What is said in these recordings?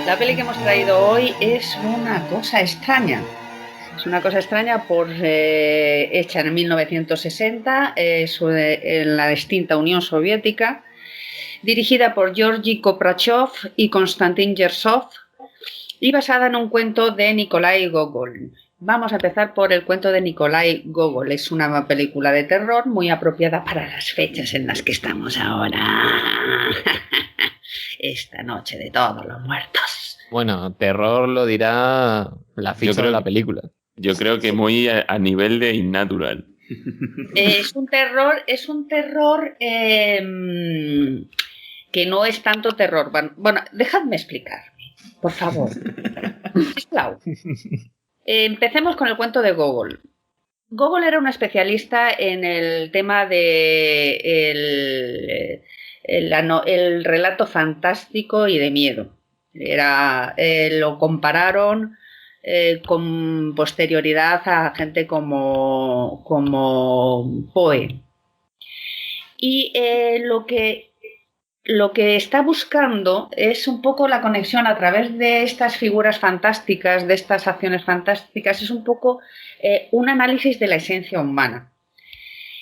La peli que hemos traído hoy es una cosa extraña. Es una cosa extraña hecha en 1960 en la extinta Unión Soviética, dirigida por Georgi Koprachov y Konstantin Yersov y basada en un cuento de Nikolai Gogol. Vamos a empezar por el cuento de Nikolai Gogol. Es una película de terror muy apropiada para las fechas en las que estamos ahora. Esta noche de todos los muertos. Bueno, terror lo dirá la ficha de la película. Yo creo que muy a nivel de Innatural. Es un terror que no es tanto terror. Bueno, dejadme explicarme, por favor. Empecemos con el cuento de Gogol. Gogol era un especialista en el tema de el relato fantástico y de miedo. Lo compararon con posterioridad a gente como Poe. Y lo que está buscando es un poco la conexión a través de estas figuras fantásticas, de estas acciones fantásticas, es un poco un análisis de la esencia humana.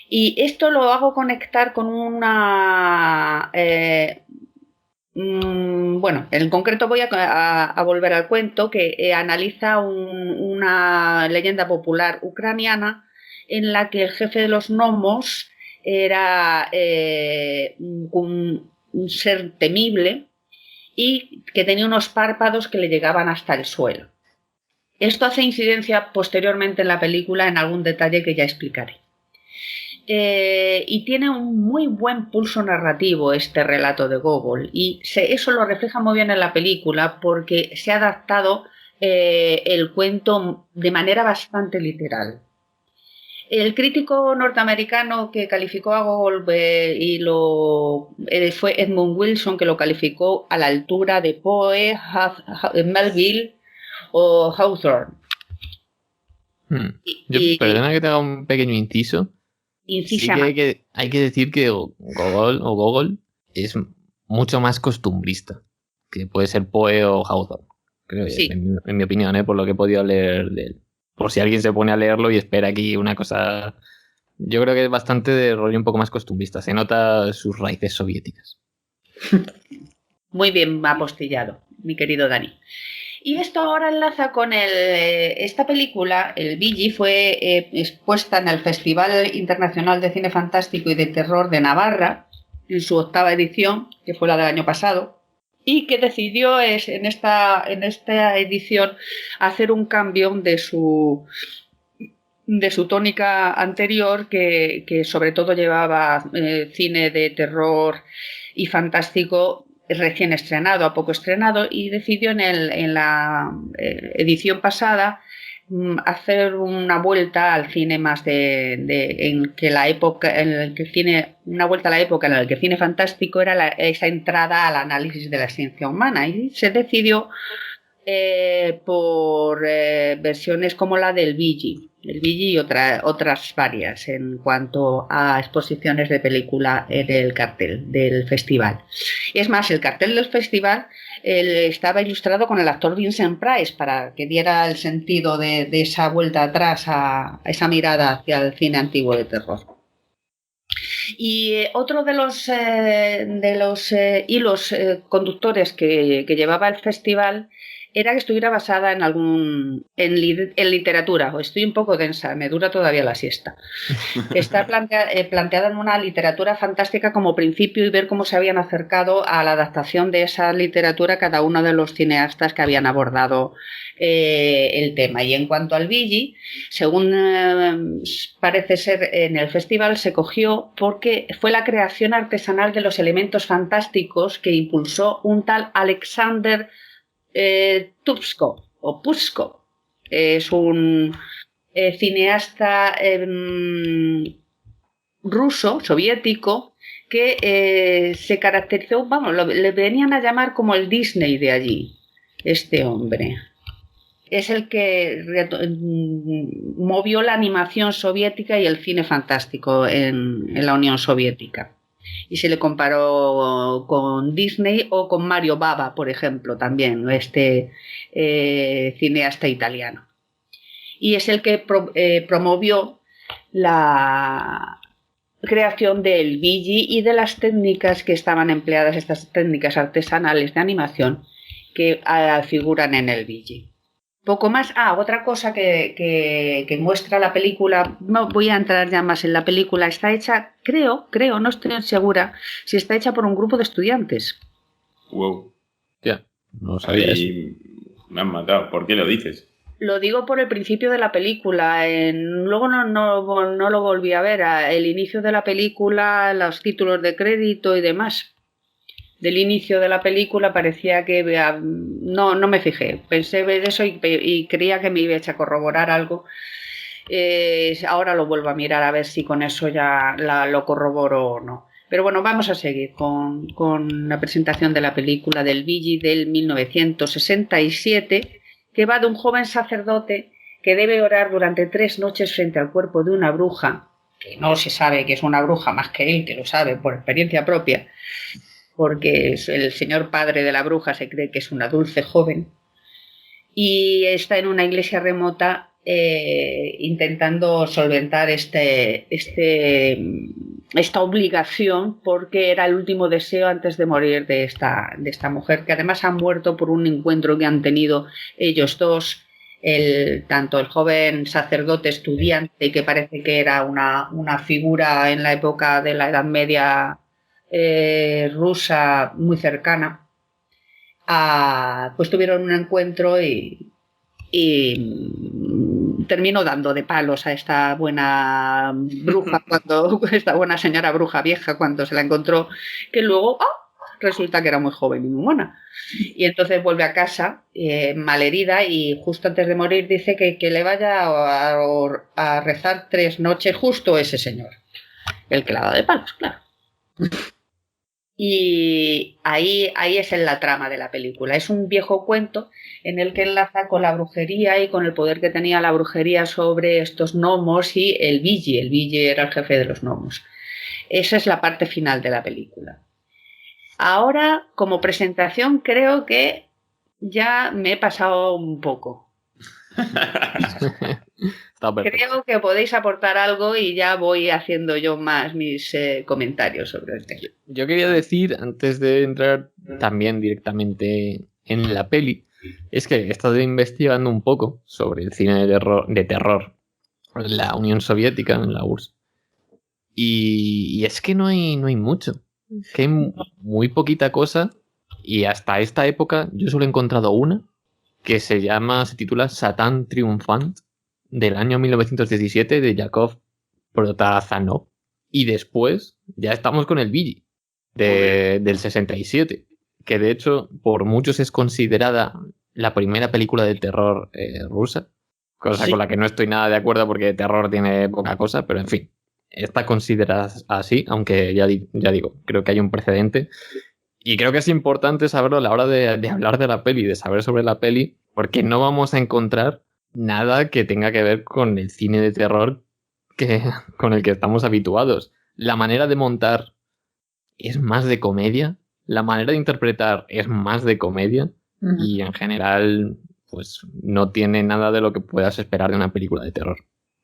Y esto lo hago conectar con una... bueno, en concreto voy a volver al cuento que analiza una leyenda popular ucraniana en la que el jefe de los gnomos era un ser temible y que tenía unos párpados que le llegaban hasta el suelo. Esto hace incidencia posteriormente en la película en algún detalle que ya explicaré. Y tiene un muy buen pulso narrativo este relato de Gogol y eso lo refleja muy bien en la película porque se ha adaptado el cuento de manera bastante literal. El crítico norteamericano que calificó a Gogol fue Edmund Wilson, que lo calificó a la altura de Poe, Melville o Hawthorne. Perdona que te haga un pequeño inciso. Sí que hay que decir que Gogol es mucho más costumbrista que puede ser Poe o Hawthorne. Creo, sí. En mi opinión, por lo que he podido leer de él. Por si alguien se pone a leerlo y espera aquí una cosa... Yo creo que es bastante de rollo un poco más costumbrista. Se nota sus raíces soviéticas. Muy bien apostillado, mi querido Dani. Y esto ahora enlaza con esta película, el Vigi, fue expuesta en el Festival Internacional de Cine Fantástico y de Terror de Navarra, en su 8ª edición, que fue la del año pasado, y que decidió en esta edición hacer un cambio de su tónica anterior, que sobre todo llevaba cine de terror y fantástico recién estrenado, a poco estrenado, y decidió en la edición pasada hacer una vuelta al cine más una vuelta a la época en la que el cine fantástico era esa entrada al análisis de la ciencia humana, y se decidió por versiones como la del Vigi y otras varias en cuanto a exposiciones de película en el cartel del festival. Y es más, el cartel del festival estaba ilustrado con el actor Vincent Price para que diera el sentido de esa vuelta atrás, a esa mirada hacia el cine antiguo de terror. Y otro de los hilos conductores que llevaba el festival era que estuviera basada en literatura. Estoy un poco densa, me dura todavía la siesta. Está planteada en una literatura fantástica como principio y ver cómo se habían acercado a la adaptación de esa literatura cada uno de los cineastas que habían abordado el tema. Y en cuanto al Vigi, según parece ser en el festival, se cogió porque fue la creación artesanal de los elementos fantásticos que impulsó un tal Alexander Pushko. Es un cineasta ruso, soviético, que se caracterizó, le venían a llamar como el Disney de allí, este hombre. Es el que movió la animación soviética y el cine fantástico en la Unión Soviética. Y se le comparó con Disney o con Mario Bava, por ejemplo, también, cineasta italiano. Y es el que promovió la creación del Vigi y de las técnicas que estaban empleadas, estas técnicas artesanales de animación que figuran en el Vigi. Poco más. Otra cosa que muestra la película, no voy a entrar ya más en la película, está hecha, creo, no estoy segura, si está hecha por un grupo de estudiantes. Wow. Ya, no sabía eso. Me han matado. ¿Por qué lo dices? Lo digo por el principio de la película. Luego no lo volví a ver. El inicio de la película, los títulos de crédito y demás. Del inicio de la película parecía que no me fijé. Pensé ver eso y creía que me iba a corroborar algo. Ahora lo vuelvo a mirar a ver si con eso ya lo corroboro o no. Pero bueno, vamos a seguir con la presentación de la película del Vigi del 1967, que va de un joven sacerdote que debe orar durante 3 noches frente al cuerpo de una bruja, que no se sabe que es una bruja más que él, que lo sabe por experiencia propia, porque el señor padre de la bruja se cree que es una dulce joven, y está en una iglesia remota intentando solventar esta obligación, porque era el último deseo antes de morir de esta mujer, que además ha muerto por un encuentro que han tenido ellos dos, tanto el joven sacerdote estudiante, que parece que era una figura en la época de la Edad Media rusa muy cercana, pues tuvieron un encuentro y terminó dando de palos a esta buena bruja, esta buena señora bruja vieja, cuando se la encontró, que luego resulta que era muy joven y muy mona. Y entonces vuelve a casa malherida, y justo antes de morir dice que le vaya a rezar 3 noches justo ese señor, el que la da de palos, claro. Y ahí es en la trama de la película. Es un viejo cuento en el que enlaza con la brujería y con el poder que tenía la brujería sobre estos gnomos y el Vigi. El Vigi era el jefe de los gnomos. Esa es la parte final de la película. Ahora, como presentación, creo que ya me he pasado un poco. Creo que podéis aportar algo y ya voy haciendo yo más mis comentarios sobre el tema. Yo quería decir, antes de entrar también directamente en la peli, es que he estado investigando un poco sobre el cine de terror en la Unión Soviética, en la URSS, y es que no hay mucho, que hay muy poquita cosa, y hasta esta época yo solo he encontrado una que se titula Satán Triunfant, del año 1917, de Yakov Protazanov. Y después ya estamos con el Vigi, del 67, que de hecho por muchos es considerada la primera película de terror rusa, cosa sí, con la que no estoy nada de acuerdo, porque de terror tiene poca cosa, pero en fin, está considerada así, aunque ya digo, creo que hay un precedente. Y creo que es importante saberlo a la hora de hablar de la peli, de saber sobre la peli, porque no vamos a encontrar nada que tenga que ver con el cine de terror con el que estamos habituados. La manera de montar es más de comedia, la manera de interpretar es más de comedia, y en general pues no tiene nada de lo que puedas esperar de una película de terror.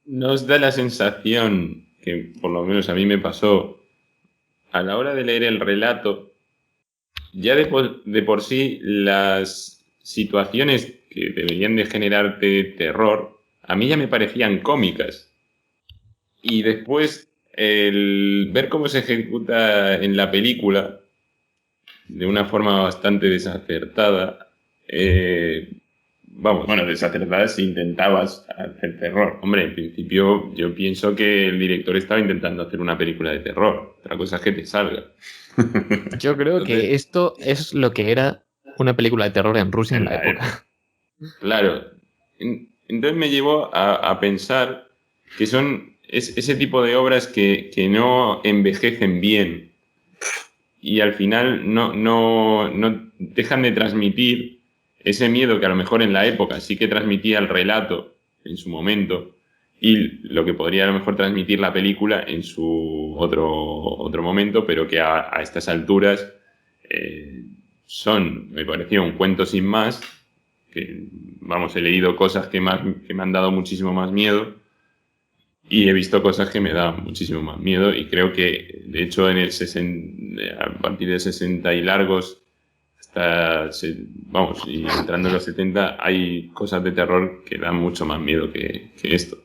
Nos da la sensación, que por lo menos a mí me pasó, a la hora de leer el relato, ya de por sí las situaciones que deberían de generarte terror, a mí ya me parecían cómicas. Y después, el ver cómo se ejecuta en la película, de una forma bastante desacertada, desacertada si intentabas hacer terror. Hombre, en principio yo pienso que el director estaba intentando hacer una película de terror. Otra cosa es que te salga. Yo creo que esto es lo que era una película de terror en Rusia en la época. Claro. Entonces me llevó a pensar que son ese tipo de obras que no envejecen bien y al final no dejan de transmitir ese miedo que a lo mejor en la época sí que transmitía el relato en su momento, y lo que podría a lo mejor transmitir la película en su otro momento, pero que a estas alturas me pareció un cuento sin más, que, vamos, he leído cosas que me han dado muchísimo más miedo y he visto cosas que me dan muchísimo más miedo, y creo que, de hecho, a partir de 60 y largos, y entrando en los 70, hay cosas de terror que dan mucho más miedo que esto.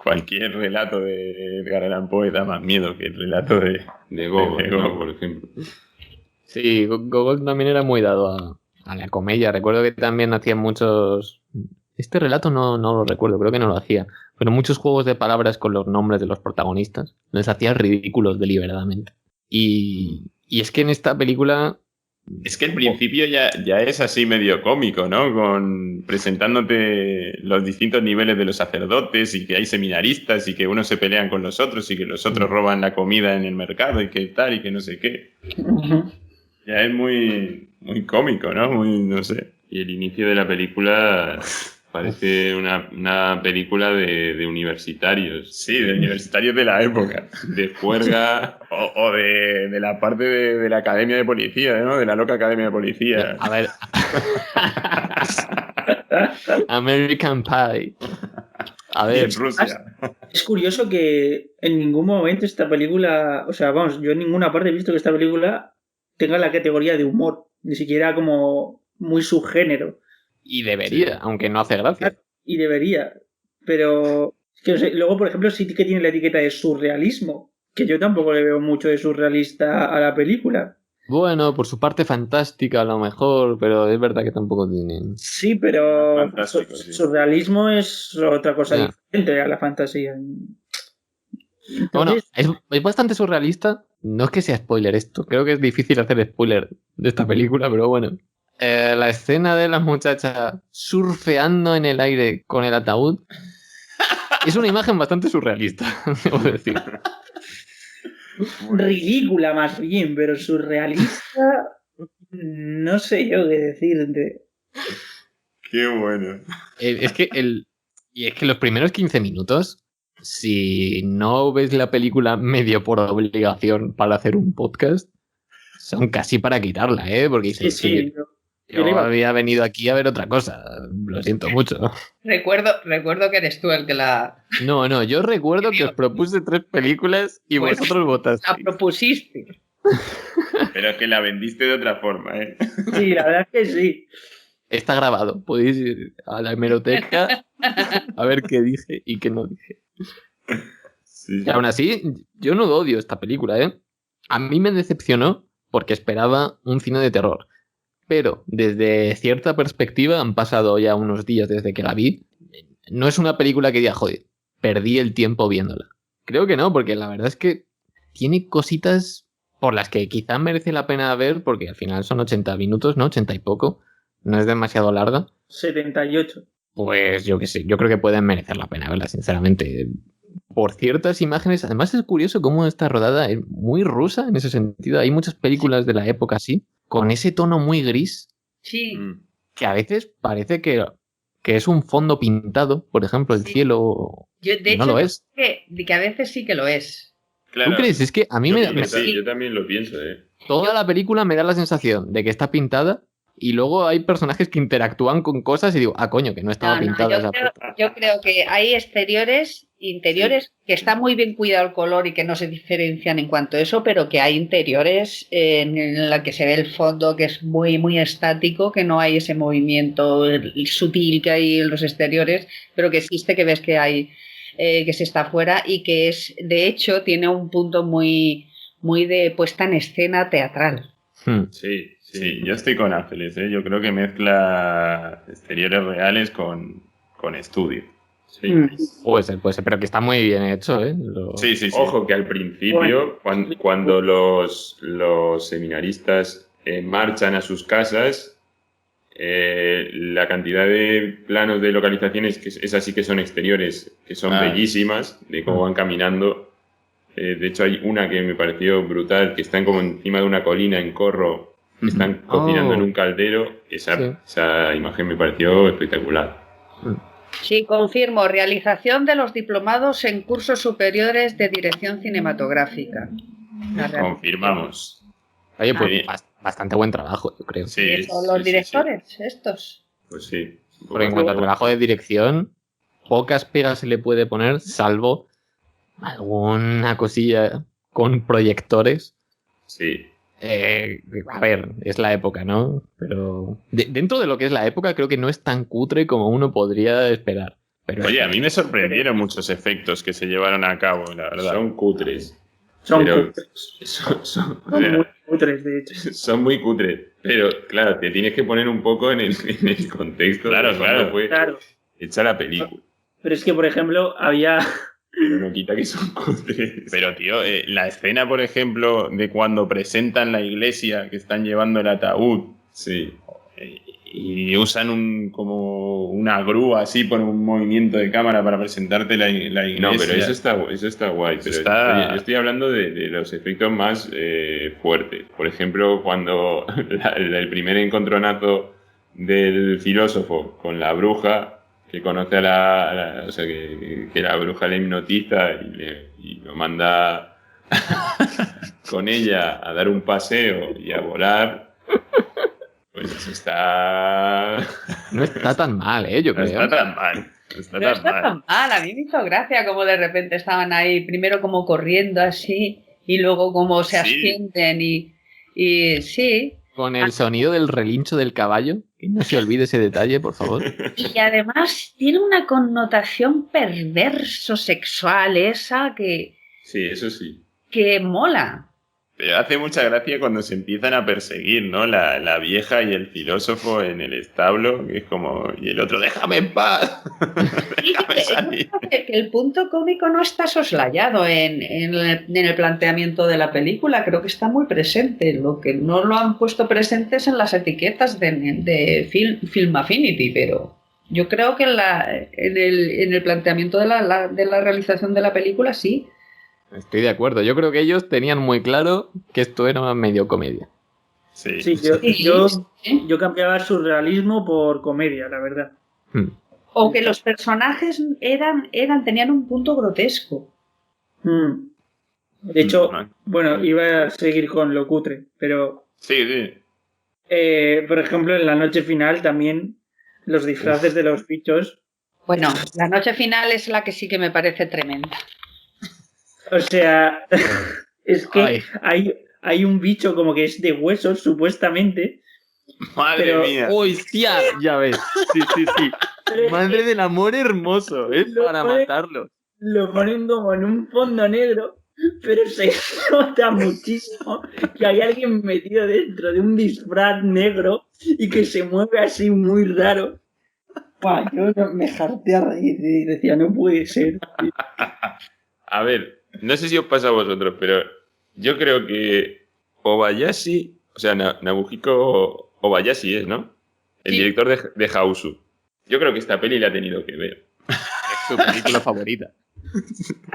Cualquier relato de Edgar Allan Poe da más miedo que el relato de Gogol, ¿no? Por ejemplo. Sí, Gogol también era muy dado a la comedia. Recuerdo que también hacían muchos... Este relato no lo recuerdo, creo que no lo hacía. Pero muchos juegos de palabras con los nombres de los protagonistas. Les hacía ridículos deliberadamente. Y es que en esta película... Es que el principio ya es así medio cómico, ¿no? Presentándote los distintos niveles de los sacerdotes, y que hay seminaristas, y que unos se pelean con los otros, y que los otros roban la comida en el mercado, y que tal, y que no sé qué. Ya es muy, muy cómico, ¿no? Muy, no sé. Y el inicio de la película parece una película de universitarios. Sí, de universitarios de la época. De juerga o de la parte de la academia de policía, ¿no? De la loca academia de policía. A ver. American Pie. A ver. En Rusia. Es curioso que en ningún momento esta película... O sea, vamos, yo en ninguna parte he visto que esta película tenga la categoría de humor. Ni siquiera como muy subgénero. Y debería, aunque no hace gracia. Y debería. Pero es que, no sé, luego, por ejemplo, sí que tiene la etiqueta de surrealismo, que yo tampoco le veo mucho de surrealista a la película. Bueno, por su parte fantástica a lo mejor, pero es verdad que tampoco tiene... Sí, pero Sí. surrealismo es otra cosa diferente a la fantasía. Entonces... Bueno, es bastante surrealista. No es que sea spoiler esto, creo que es difícil hacer spoiler de esta película, pero bueno. La escena de la muchacha surfeando en el aire con el ataúd es una imagen bastante surrealista, debo decir. Ridícula más bien, pero surrealista no sé yo qué decirte. Qué bueno. Es que los primeros 15 minutos, si no ves la película medio por obligación para hacer un podcast, son casi para quitarla, porque dices, sí. Yo había venido aquí a ver otra cosa. Lo siento mucho. Recuerdo que eres tú el que la... No, yo recuerdo que os propuse 3 películas y pues vosotros votaste. La propusiste. Pero que la vendiste de otra forma, ¿eh? Sí, la verdad es que sí. Está grabado. Podéis ir a la hemeroteca a ver qué dije y qué no dije. Sí. Y aún así, yo no odio esta película, ¿eh? A mí me decepcionó porque esperaba un cine de terror. Pero desde cierta perspectiva, han pasado ya unos días desde que la vi, no es una película que diga, joder, perdí el tiempo viéndola. Creo que no, porque la verdad es que tiene cositas por las que quizá merece la pena ver, porque al final son 80 minutos, ¿no? 80 y poco. No es demasiado larga. 78. Pues yo qué sé, yo creo que pueden merecer la pena verla, sinceramente. Por ciertas imágenes, además es curioso cómo está rodada, es muy rusa en ese sentido. Hay muchas películas de la época así, con ese tono muy gris, sí, que a veces parece que es un fondo pintado, por ejemplo, el cielo. De hecho, no lo es. Que a veces sí que lo es. Claro. ¿Tú crees? Es que a mí yo también lo pienso, Toda la película me da la sensación de que está pintada y luego hay personajes que interactúan con cosas y digo, coño, que no estaba pintada. Yo creo que hay exteriores, interiores, que está muy bien cuidado el color y que no se diferencian en cuanto a eso, pero que hay interiores en la que se ve el fondo que es muy, muy estático, que no hay ese movimiento sutil que hay en los exteriores, pero que existe, que ves que hay, que se está afuera y que es, de hecho, tiene un punto muy, muy de puesta en escena teatral. Sí, yo estoy con Ángeles, yo creo que mezcla exteriores reales con estudio. Sí. Puede ser, pero que está muy bien hecho, Sí. Ojo, que al principio, cuando los seminaristas marchan a sus casas, la cantidad de planos de localizaciones, que es así que son exteriores, que son bellísimas, de cómo van caminando. De hecho, hay una que me pareció brutal, que están como encima de una colina en corro. Están cocinando en un caldero. Esa imagen me pareció espectacular. Sí, confirmo. Realización de los diplomados en cursos superiores de dirección cinematográfica. Confirmamos. Oye, pues bastante buen trabajo, yo creo. Sí, son los directores estos. Pues sí. Porque en cuanto a trabajo de dirección, pocas pegas se le puede poner, salvo alguna cosilla con proyectores. Sí. A ver, es la época, ¿no? Pero dentro de lo que es la época, creo que no es tan cutre como uno podría esperar. Pero oye, a mí me sorprendieron muchos efectos que se llevaron a cabo, la verdad. Son cutres. Son muy cutres, de hecho. Son muy cutres. Pero, claro, te tienes que poner un poco en el contexto. Claro. Fue hecha la película. Pero es que, por ejemplo, había... Pero no quita que son cutres. Pero, tío, la escena, por ejemplo, de cuando presentan la iglesia, que están llevando el ataúd. Sí. Y usan como una grúa así por un movimiento de cámara para presentarte la iglesia. No, pero eso está guay. Pero yo estoy hablando de los efectos más fuertes. Por ejemplo, cuando el primer encontronazo del filósofo con la bruja, que conoce a o sea, que la bruja le hipnotiza y lo manda con ella a dar un paseo y a volar. Pues eso está... No está tan mal, yo creo. No está tan mal. No está tan mal. A mí me hizo gracia como de repente estaban ahí, primero como corriendo así, y luego como se ascienden y sí. Con el sonido del relincho del caballo, que no se olvide ese detalle, por favor. Y además tiene una connotación perverso-sexual esa que... Sí, eso sí. Que mola. Pero hace mucha gracia cuando se empiezan a perseguir, ¿no? La vieja y el filósofo en el establo, que es como... Y el otro, ¡déjame en paz! ¡Déjame salir! Que el punto cómico no está soslayado en el planteamiento de la película. Creo que está muy presente. Lo que no lo han puesto presente es en las etiquetas de Film Affinity, pero yo creo que en el planteamiento de la realización de la película sí. Estoy de acuerdo. Yo creo que ellos tenían muy claro que esto era medio comedia. Sí, yo cambiaba surrealismo por comedia, la verdad. O que los personajes tenían un punto grotesco. De hecho, bueno, iba a seguir con lo cutre, pero... Sí. Por ejemplo, en la noche final también los disfraces de los bichos... Bueno, la noche final es la que sí que me parece tremenda. O sea, es que hay un bicho como que es de huesos, supuestamente. Madre mía. ¡Hostia! Ya ves. Sí. Madre del amor hermoso, para matarlo. Lo ponen como en un fondo negro, pero se nota muchísimo que hay alguien metido dentro de un disfraz negro y que se mueve así muy raro. Yo me jarté a reír y decía, no puede ser. A ver. No sé si os pasa a vosotros, pero yo creo que Obayashi, o sea, Nabuhiko Obayashi es, ¿no? El director de Hausu. Yo creo que esta peli la ha tenido que ver. Es su película favorita.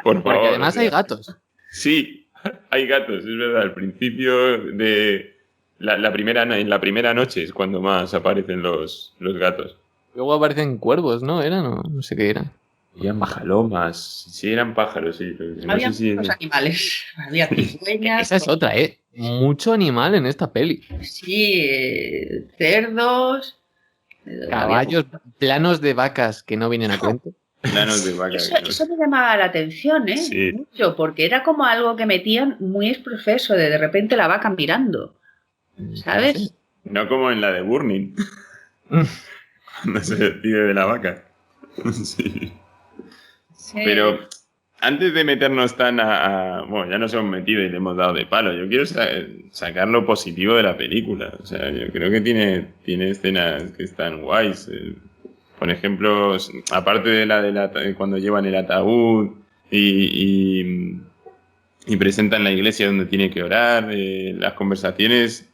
Por favor. Porque además hay gatos. Sí, hay gatos, es verdad. Al principio de en la primera noche es cuando más aparecen los gatos. Luego aparecen cuervos, ¿no? No sé qué eran. Eran pajalomas, sí, eran pájaros, sí. Había muchos animales, había cigüeñas. Esa es otra, mucho animal en esta peli. Sí, cerdos. Caballos, planos de vacas que no vienen a cuento. Planos de vacas. Eso me llamaba la atención, Sí. Mucho, porque era como algo que metían muy exprofeso, de repente la vaca mirando. ¿Sabes? No como en la de Burning. Cuando se despide de la vaca. Sí. Pero antes de meternos tan bueno, ya nos hemos metido y le hemos dado de palo. Yo quiero sacar lo positivo de la película. O sea, yo creo que tiene escenas que están guays. Por ejemplo, aparte de cuando llevan el ataúd y presentan la iglesia donde tiene que orar, las conversaciones...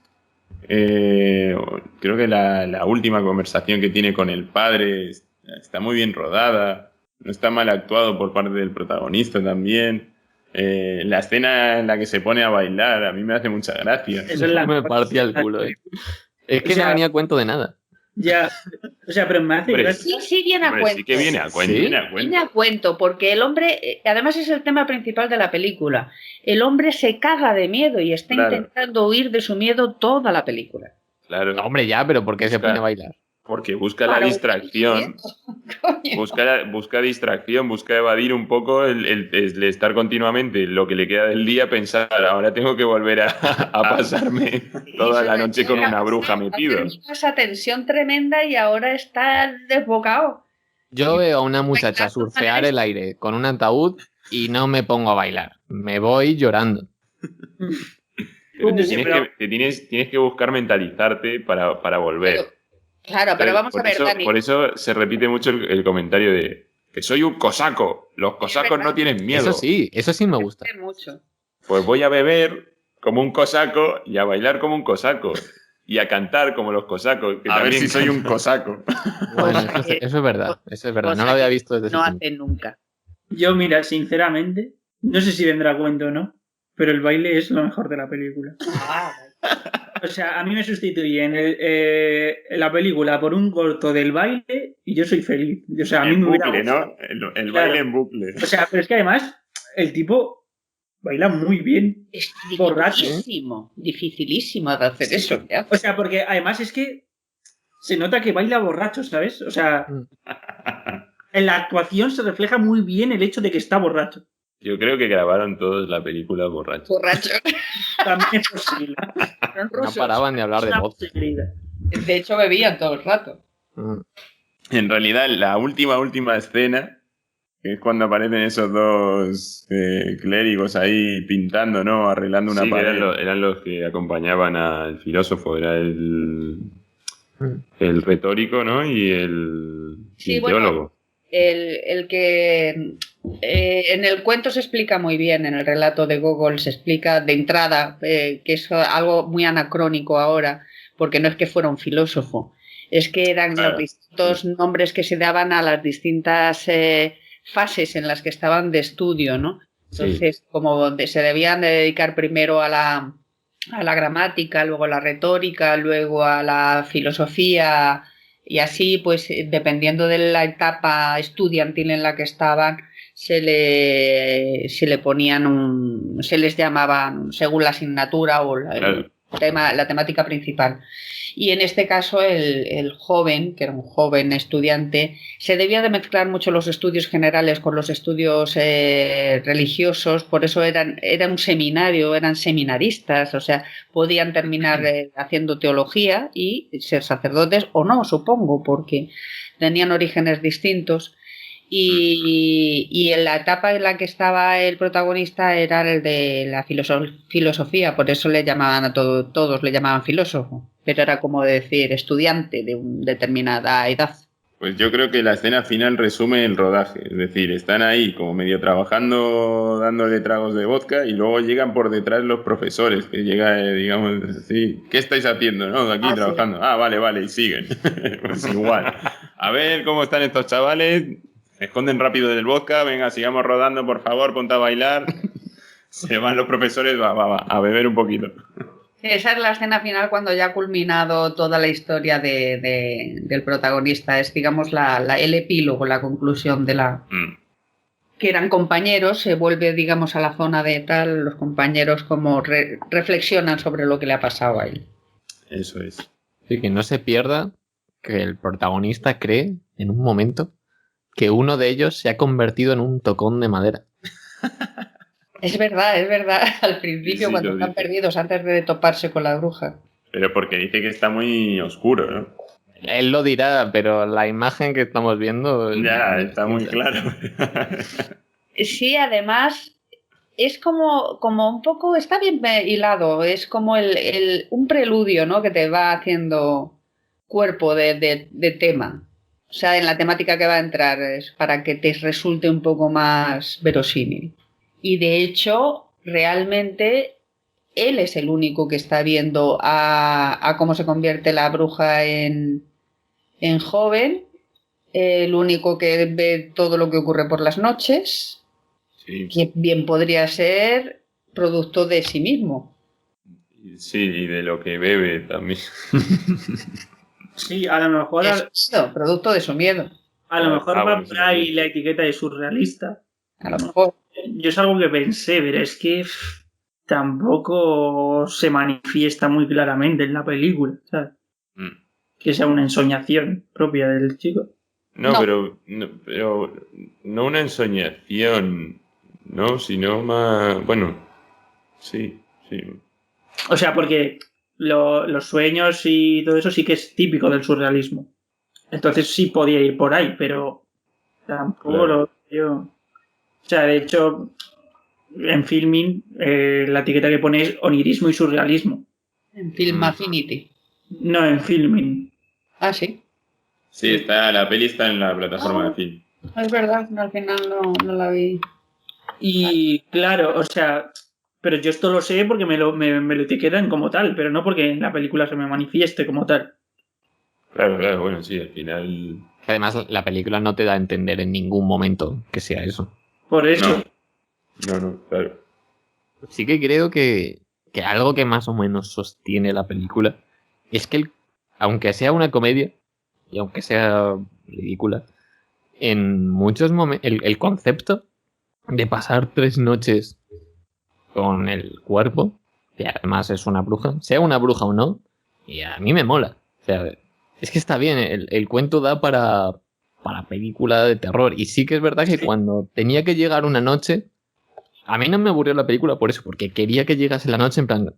creo que la última conversación que tiene con el padre está muy bien rodada. No está mal actuado por parte del protagonista también. La escena en la que se pone a bailar a mí me hace mucha gracia. Eso me partía el culo. Es que no venía a cuento de nada. Ya, o sea, pero me hace gracia. Sí, viene a cuento. Sí que viene a cuento. ¿Sí? Viene a cuento, porque el hombre, además es el tema principal de la película, el hombre se caga de miedo y está intentando huir de su miedo toda la película. Claro. No, hombre, ya, pero ¿por qué se pone a bailar? Porque busca la distracción. Busca distracción, busca evadir un poco el estar continuamente lo que le queda del día, pensar, ahora tengo que volver a pasarme toda la noche con una bruja metido. Esa tensión tremenda y ahora está desbocado. Yo veo a una muchacha surfear el aire con un ataúd y no me pongo a bailar. Me voy llorando. Tienes que buscar mentalizarte para volver. Claro, pero vamos a ver, Dani. Por eso se repite mucho el comentario de que soy un cosaco. Los cosacos no tienen miedo. Eso sí me gusta. Mucho. Pues voy a beber como un cosaco y a bailar como un cosaco. Y a cantar como los cosacos. Que a ver si soy un cosaco. Bueno, eso es verdad. Eso es verdad. No lo había visto desde ese punto. No hacen nunca. Yo, mira, sinceramente, no sé si vendrá a cuento o no, pero el baile es lo mejor de la película. O sea, a mí me sustituyen en la película por un corto del baile y yo soy feliz. O sea, a mí en me hubiera bucle, gustado. ¿no? El baile en bucle. O sea, pero es que además el tipo baila muy bien. Es borracho. Dificilísimo de hacer eso. ¿Ya? O sea, porque además es que se nota que baila borracho, ¿sabes? O sea, en la actuación se refleja muy bien el hecho de que está borracho. Yo creo que grabaron todos la película borrachos. También es posible. No paraban de hablar de vodka. De hecho, bebían todo el rato. En realidad, la última escena, que es cuando aparecen esos dos clérigos ahí pintando, ¿no? Arreglando una pared. Eran los que acompañaban al filósofo, era el retórico, ¿no? Y el teólogo. Bueno, el que en el cuento se explica muy bien, en el relato de Gogol se explica de entrada que es algo muy anacrónico ahora, porque no es que fuera un filósofo, es que eran los distintos nombres que se daban a las distintas fases en las que estaban de estudio, ¿no? Entonces, como se debían de dedicar primero a la gramática, luego a la retórica, luego a la filosofía, y así, pues, dependiendo de la etapa estudiantil en la que estaban, se les llamaban según la asignatura o la temática principal. Y en este caso el joven, que era un joven estudiante, se debía de mezclar mucho los estudios generales con los estudios religiosos, por eso era un seminario, eran seminaristas, o sea, podían terminar haciendo teología y ser sacerdotes o no, supongo, porque tenían orígenes distintos. Y en la etapa en la que estaba el protagonista era el de la filosofía, por eso le llamaban a todos le llamaban filósofo, pero era como decir estudiante de una determinada edad. Pues yo creo que la escena final resume el rodaje, es decir, están ahí como medio trabajando, dándole tragos de vodka y luego llegan por detrás los profesores, que llega, digamos, así, ¿qué estáis haciendo? ¿No? Aquí trabajando. Sí. Vale, y siguen. Pues igual. A ver cómo están estos chavales. Esconden rápido del vodka, venga, sigamos rodando, por favor, ponte a bailar. Se van los profesores, va, a beber un poquito. Esa es la escena final cuando ya ha culminado toda la historia del protagonista. Es, digamos, el epílogo, la conclusión de la... Que eran compañeros, se vuelve, digamos, a la zona de tal, los compañeros como reflexionan sobre lo que le ha pasado a él. Eso es. Sí, que no se pierda que el protagonista cree, en un momento, que uno de ellos se ha convertido en un tocón de madera. Es verdad. Al principio, sí, cuando están perdidos, antes de toparse con la bruja. Pero porque dice que está muy oscuro, ¿no? Él lo dirá, pero la imagen que estamos viendo... Ya, está muy claro. Sí, además, es como un poco... Está bien hilado, es como un preludio, ¿no? Que te va haciendo cuerpo de tema. O sea, en la temática que va a entrar es para que te resulte un poco más verosímil. Y de hecho, realmente, él es el único que está viendo a cómo se convierte la bruja en joven, el único que ve todo lo que ocurre por las noches, sí. Que bien podría ser producto de sí mismo. Sí, y de lo que bebe también. Sí, a lo mejor... producto de su miedo. A lo mejor va por ahí la etiqueta de surrealista. A lo mejor. Yo es algo que pensé, pero es que tampoco se manifiesta muy claramente en la película, ¿sabes? Que sea una ensoñación propia del chico. No. Pero no una ensoñación, ¿no? Sino más... Bueno, sí. O sea, porque los sueños y todo eso sí que es típico del surrealismo. Entonces sí podía ir por ahí, pero tampoco lo yo. O sea, de hecho, en Filmin la etiqueta que pone es onirismo y surrealismo. En Film Affinity. No, en Filmin. Ah, sí. Sí, la peli está en la plataforma de Film. Es verdad, al final no la vi. Y claro, o sea, pero yo esto lo sé porque me lo etiquetan como tal, pero no porque en la película se me manifieste como tal. Claro, bueno, sí, al final... Además, la película no te da a entender en ningún momento que sea eso. Por eso. No, claro. Sí que creo que algo que más o menos sostiene la película es que, aunque sea una comedia, y aunque sea ridícula, en muchos momentos el concepto de pasar 3 noches con el cuerpo, que además es una bruja, sea una bruja o no, y a mí me mola. O sea, es que está bien, el cuento da para película de terror. Y sí que es verdad que cuando tenía que llegar una noche, a mí no me aburrió la película por eso, porque quería que llegase la noche en plan,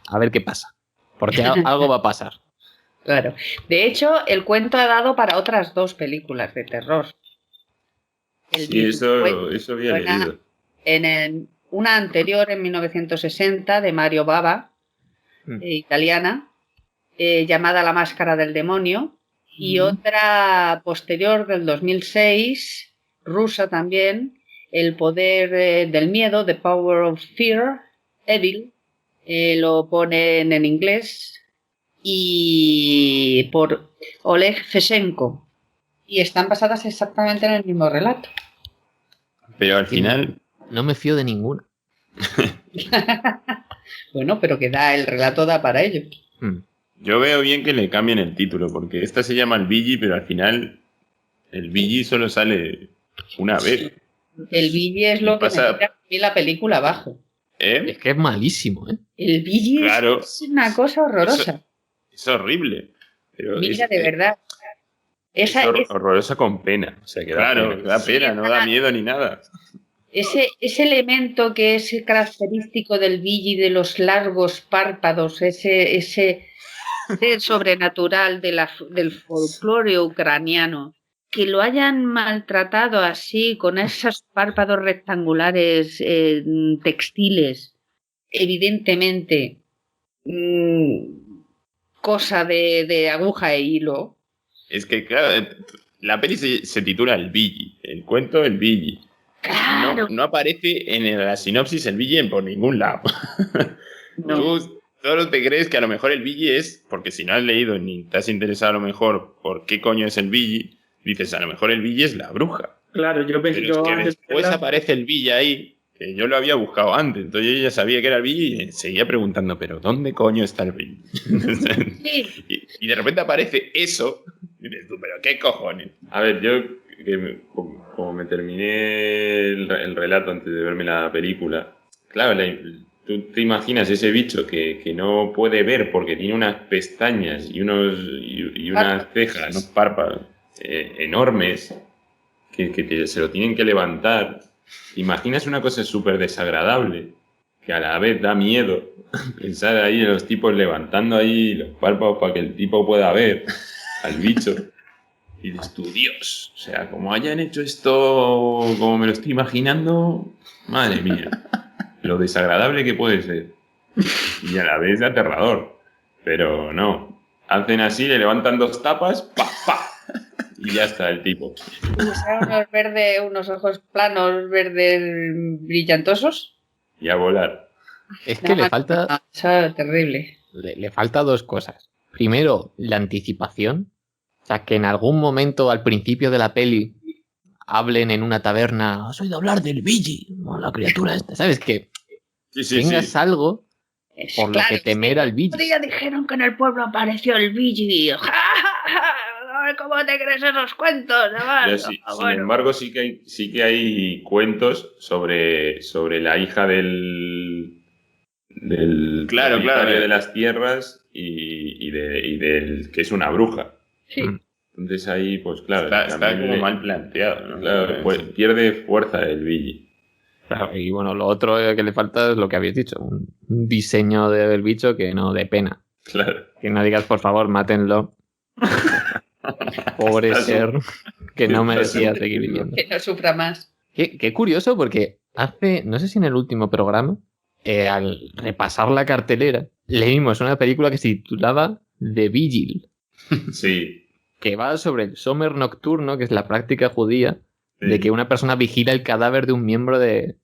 a ver qué pasa, porque algo va a pasar. Claro. De hecho, el cuento ha dado para otras 2 películas de terror. Sí, eso había leído. En una anterior, en 1960, de Mario Bava, italiana, llamada La máscara del demonio, y otra posterior del 2006, rusa también, El poder del miedo, The Power of Fear, Evil, lo ponen en inglés, y por Oleg Fesenko, y están basadas exactamente en el mismo relato. Pero al final... No me fío de ninguna. Bueno, pero que el relato da para ello. Yo veo bien que le cambien el título, porque esta se llama El Billy, pero al final el Billy solo sale una vez. El Billy es lo que me tira a mí la película abajo. Es que es malísimo, ¿eh? El Billy es una cosa horrorosa. Es horrible. Pero mira, de verdad. Es horrorosa con pena. O sea, que da pena, no da miedo ni nada. Ese elemento que es característico del Billy, de los largos párpados, ese ser sobrenatural del folclore ucraniano, que lo hayan maltratado así, con esos párpados rectangulares textiles, evidentemente cosa de aguja e hilo. Es que, claro, la peli se titula El Billy, el cuento El Billy. Claro. No aparece en la sinopsis el Billy por ningún lado. No. Tú solo te crees que a lo mejor el Billy es, porque si no has leído ni te has interesado a lo mejor por qué coño es el Billy, dices a lo mejor el Billy es la bruja. Claro, yo pensé que después aparece el Billy ahí, que yo lo había buscado antes, entonces yo ya sabía que era el Billy y seguía preguntando, pero ¿dónde coño está el Billy? Sí. y de repente aparece eso, y dices tú, pero ¿qué cojones? A ver, yo como me terminé el relato antes de verme la película, claro, tú te imaginas ese bicho que no puede ver porque tiene unas pestañas y unas cejas, unos párpados enormes que se lo tienen que levantar. ¿Te imaginas una cosa súper desagradable que a la vez da miedo pensar ahí en los tipos levantando ahí los párpados para que el tipo pueda ver al bicho? Y dices tú, Dios, o sea, como hayan hecho esto como me lo estoy imaginando, madre mía, lo desagradable que puede ser. Y a la vez aterrador. Pero no, hacen así, le levantan 2 tapas, ¡pa, pa! Y ya está el tipo. Unos ojos planos, verdes brillantosos. Y a volar. Es que le falta... terrible. Le falta 2 cosas. Primero, la anticipación. O sea, que en algún momento al principio de la peli hablen en una taberna, ¿has oído hablar del Billy? O la criatura esta, ¿sabes? Que tengas algo por lo que temer al Billy. Ya dijeron que en el pueblo apareció el Billy. ¿cómo te crees esos cuentos? Además, sin embargo, sí que hay cuentos sobre la hija del propietario de las tierras y del que es una bruja. Sí. Entonces ahí, pues claro, está como mal planteado, ¿no? Claro, pues, pierde fuerza el Billy. Claro, y bueno, lo otro que le falta es lo que habéis dicho, un diseño del bicho que no dé pena. Claro. Que no digas, por favor, mátenlo. Pobre ser que no merecía seguir viviendo. Que no sufra más. Qué curioso, porque no sé si en el último programa, al repasar la cartelera, leímos una película que se titulaba The Vigil. Sí. Que va sobre el Sommer nocturno, que es la práctica judía de que una persona vigila el cadáver de un miembro de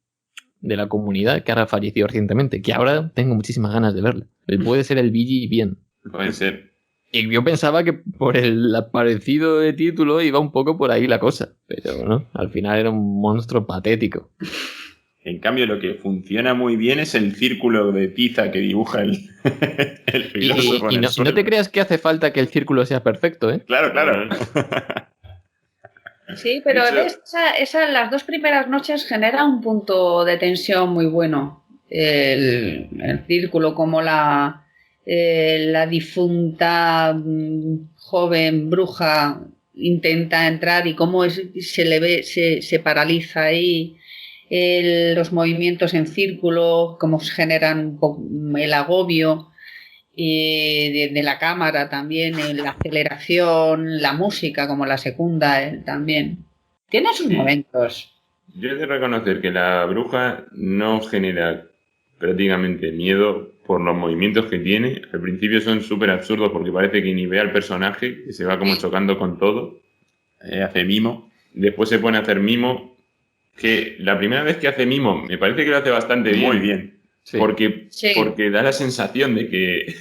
la comunidad que ahora falleció recientemente, que ahora tengo muchísimas ganas de verla. Puede ser el Vigil bien. Puede ser. Y yo pensaba que por el parecido de título iba un poco por ahí la cosa, pero no, al final era un monstruo patético. En cambio, lo que funciona muy bien es el círculo de tiza que dibuja el filósofo. Y no te creas que hace falta que el círculo sea perfecto, ¿eh? Claro. Sí, pero las 2 primeras noches genera un punto de tensión muy bueno. El círculo, como la difunta joven bruja intenta entrar y cómo se le ve, se paraliza ahí. Los movimientos en círculo, cómo generan el agobio de la cámara también, la aceleración, la música como la secunda también. Tiene sus momentos. Yo he de reconocer que la bruja no genera prácticamente miedo por los movimientos que tiene. Al principio son súper absurdos porque parece que ni ve al personaje, que se va como chocando con todo. Hace mimo. Después se pone a hacer mimo. Que la primera vez que hace mimo me parece que lo hace bastante bien. Muy bien. Sí. Porque da la sensación de que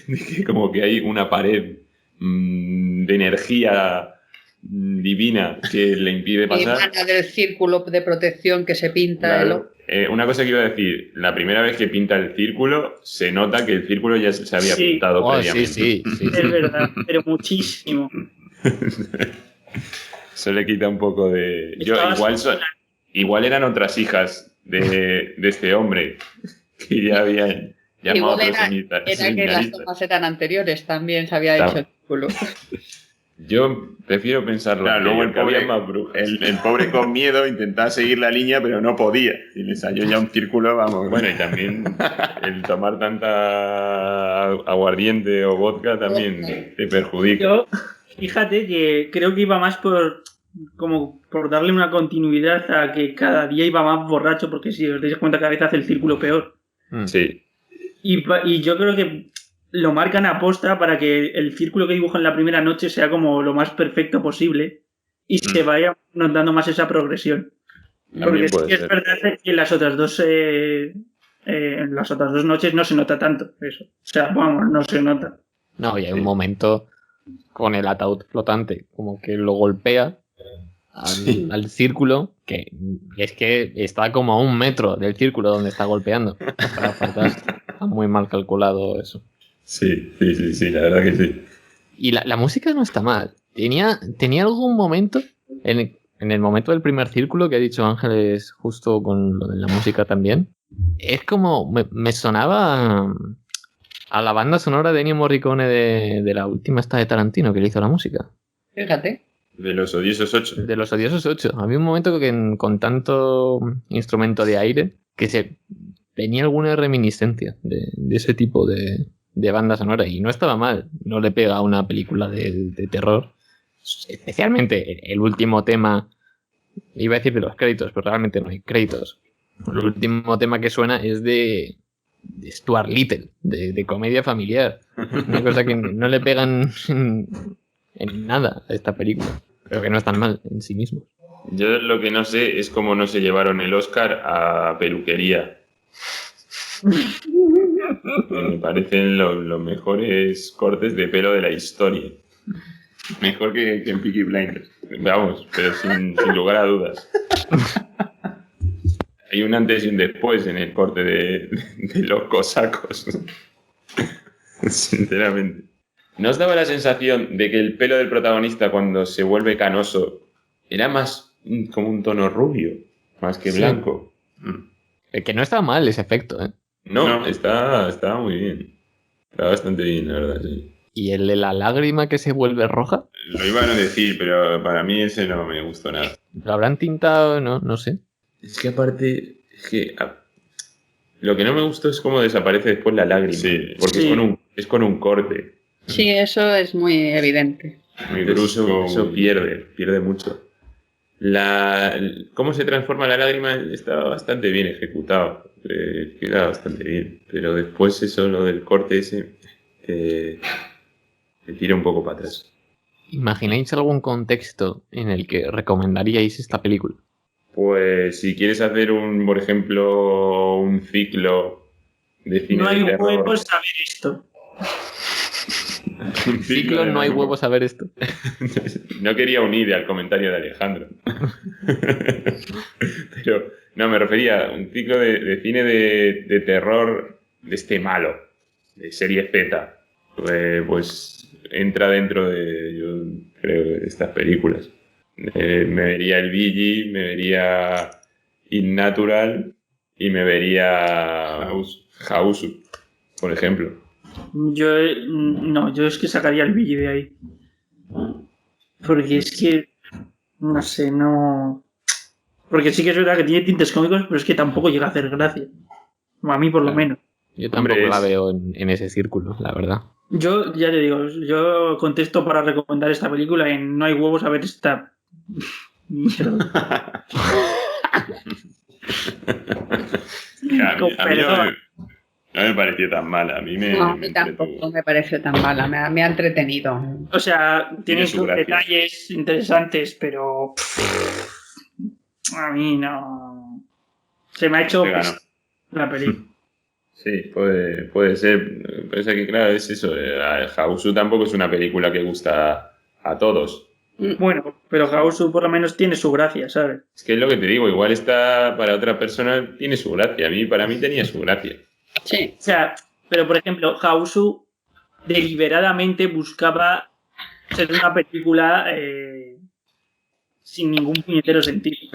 como que hay una pared de energía divina que le impide pasar. Y emana del círculo de protección que se pinta. Claro. Una cosa que iba a decir, la primera vez que pinta el círculo, se nota que el círculo ya se había pintado previamente. Sí. Es verdad, pero muchísimo. Eso le quita un poco de... Igual eran otras hijas de este hombre que ya habían llamado a era que las tomas eran anteriores, también se había hecho el círculo. Yo prefiero pensarlo. Claro, luego el pobre con miedo intentaba seguir la línea, pero no podía. Y le salió ya un círculo, vamos. Bueno, y también el tomar tanta aguardiente o vodka también te perjudica. Yo, fíjate que creo que iba más por darle una continuidad a que cada día iba más borracho, porque si os dais cuenta cada vez hace el círculo peor. Sí. Y yo creo que lo marcan a posta para que el círculo que dibujo en la primera noche sea como lo más perfecto posible y se vaya notando más esa progresión. Porque sí que es verdad que en las otras dos noches no se nota tanto eso. O sea, vamos, no se nota. No, y hay un momento con el ataúd flotante, como que lo golpea al círculo, que es que está como a 1 metro del círculo donde está golpeando. Está muy mal calculado eso. Sí, la verdad que sí. Y la música no está mal. Tenía algún momento, en el momento del primer círculo que ha dicho Ángeles, justo con lo de la música también, es como, me sonaba a la banda sonora de Ennio Morricone de la última esta de Tarantino, que le hizo la música. Fíjate. De los odiosos 8. De los odiosos 8. Había un momento que con tanto instrumento de aire que tenía alguna reminiscencia de ese tipo de banda sonora, y no estaba mal, no le pega a una película de terror, especialmente el último tema. Iba a decir de los créditos, pero realmente no hay créditos. El último tema que suena es de Stuart Little, de comedia familiar, una cosa que no le pegan en nada a esta película, pero que no es tan mal en sí mismo. Yo lo que no sé es cómo no se llevaron el Oscar a peluquería. Me parecen los mejores cortes de pelo de la historia. Mejor que en Peaky Blinders. Vamos, pero sin lugar a dudas. Hay un antes y un después en el corte de los cosacos. Sinceramente. ¿No os daba la sensación de que el pelo del protagonista cuando se vuelve canoso era más como un tono rubio, más que blanco? Que no está mal ese efecto, ¿eh? No. Está muy bien. Está bastante bien, la verdad, sí. ¿Y el de la lágrima que se vuelve roja? Lo iba a no decir, pero para mí ese no me gustó nada. ¿Lo habrán tintado? No sé. Es que aparte, lo que no me gustó es cómo desaparece después la lágrima. Sí, porque es con un corte. Sí, eso es muy evidente. Muy brusco. Eso pierde mucho. Cómo se transforma la lágrima está bastante bien ejecutado. Queda bastante bien. Pero después eso, lo del corte ese, te tira un poco para atrás. ¿Imagináis algún contexto en el que recomendaríais esta película? Pues si quieres hacer por ejemplo, un ciclo de cine de terror. No hay huevos a ver esto. Un ciclo no hay huevos a ver esto. No quería unir al comentario de Alejandro. Pero no, me refería a un ciclo de cine de terror de este malo, de serie Z. Pues entra dentro de, yo creo, de estas películas. Me vería El Billy, me vería Innatural y me vería Hausu, por ejemplo. Yo es que sacaría el Billy de ahí. Porque es que, no sé, no... Porque sí que es verdad que tiene tintes cómicos, pero es que tampoco llega a hacer gracia. A mí por lo menos. Yo tampoco la veo en ese círculo, la verdad. Yo, ya te digo, yo contesto para recomendar esta película en no hay huevos a ver esta mierda. A mí no me pareció tan mala. A mí tampoco me pareció tan mala. Me ha entretenido. O sea, tiene sus detalles interesantes, pero a mí no. Se me ha hecho la película. Sí, puede ser. Parece que, claro, es eso. Hausu tampoco es una película que gusta a todos. Bueno, pero Hausu por lo menos tiene su gracia, ¿sabes? Es que es lo que te digo. Igual está para otra persona tiene su gracia. Para mí tenía su gracia. Sí. O sea, pero por ejemplo, Hausu deliberadamente buscaba ser una película sin ningún puñetero sentido.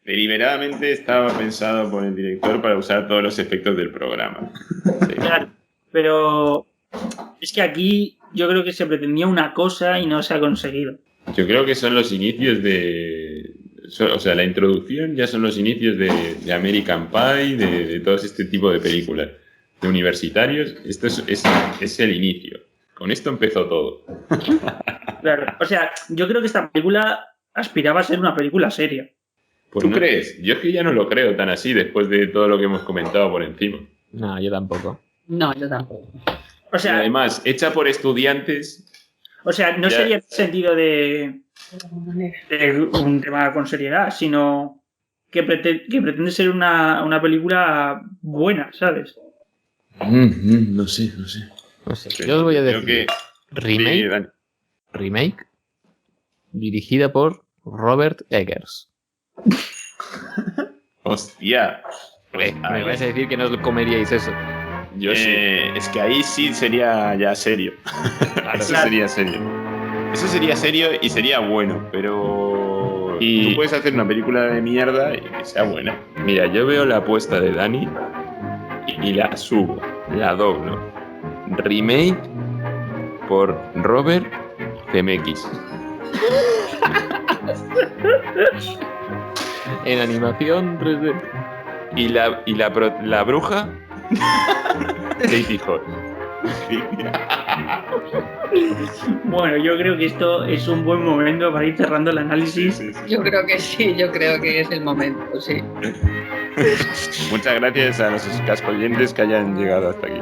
Deliberadamente estaba pensado por el director para usar todos los efectos del programa. Sí. Claro, pero es que aquí yo creo que se pretendía una cosa y no se ha conseguido. Yo creo que son los inicios o sea, la introducción ya son los inicios de American Pie, de todo este tipo de películas, de universitarios. Esto es el inicio. Con esto empezó todo. Claro, o sea, yo creo que esta película aspiraba a ser una película seria. Pues ¿tú crees? Yo es que ya no lo creo tan así después de todo lo que hemos comentado por encima. No, yo tampoco. No, yo tampoco. O sea, y además, hecha por estudiantes... O sea, no sería en el sentido de un tema con seriedad, sino que pretende ser una película buena, ¿sabes? No sé. Yo os voy a decir remake dirigida por Robert Eggers. Hostia. Me vais a decir que no comeríais eso. Yo sí. Es que ahí sí sería ya serio. Sería serio. Eso sería serio y sería bueno, pero tú puedes hacer una película de mierda y que sea buena. Mira, yo veo la apuesta de Dani y la subo, la doblo. Remake por Robert Zemeckis. En animación 3D. Y la bruja Katie Holmes. Bueno, yo creo que esto es un buen momento para ir cerrando el análisis. Sí. Yo creo que sí, yo creo que es el momento, sí. Muchas gracias a nuestros cascoyentes que hayan llegado hasta aquí.